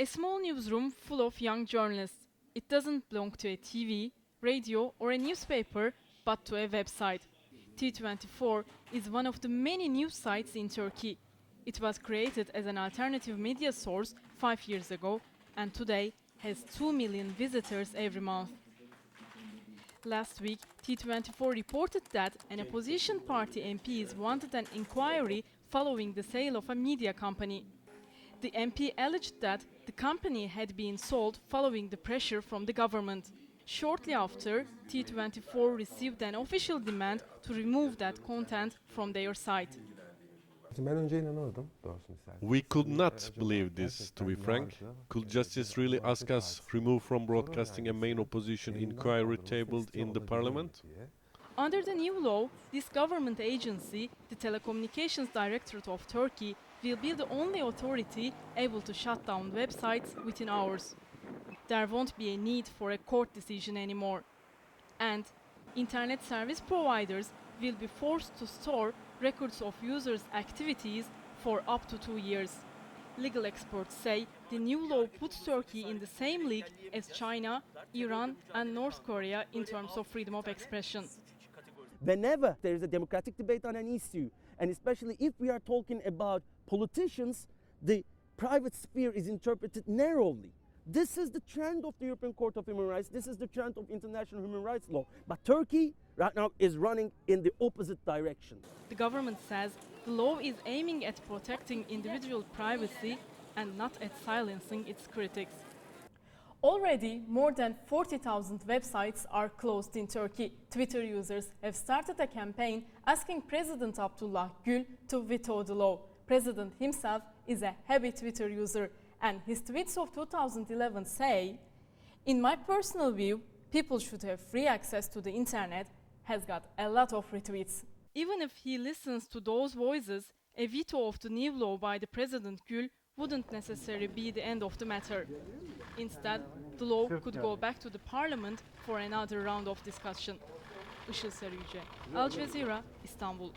A small newsroom full of young journalists. It doesn't belong to a TV, radio or a newspaper, but to a website. T24 is one of the many news sites in Turkey. It was created as an alternative media source 5 years ago and today has 2 million visitors every month. Last week, T24 reported that an opposition party MPs wanted an inquiry following the sale of a media company. The MP alleged that the company had been sold following the pressure from the government. Shortly after, T24 received an official demand to remove that content from their site. We could not believe this, to be frank. Could justice really ask us remove from broadcasting a main opposition inquiry tabled in the parliament? Under the new law, this government agency, the Telecommunications Directorate of Turkey, will be the only authority able to shut down websites within hours. There won't be a need for a court decision anymore. And internet service providers will be forced to store records of users' activities for up to 2 years. Legal experts say the new law puts Turkey in the same league as China, Iran and North Korea in terms of freedom of expression. Whenever there is a democratic debate on an issue, and especially if we are talking about politicians, the private sphere is interpreted narrowly. This is the trend of the European Court of Human Rights. This is the trend of international human rights law. But Turkey right now is running in the opposite direction. The government says the law is aiming at protecting individual privacy and not at silencing its critics. Already, more than 40,000 websites are closed in Turkey. Twitter users have started a campaign asking President Abdullah Gül to veto the law. President himself is a heavy Twitter user, and his tweets of 2011 say, "In my personal view, people should have free access to the internet," has got a lot of retweets. Even if he listens to those voices, a veto of the new law by the President Gül wouldn't necessarily be the end of the matter. Instead, the law could go back to the parliament for another round of discussion. Isıl Sariyuce, Al Jazeera, İstanbul.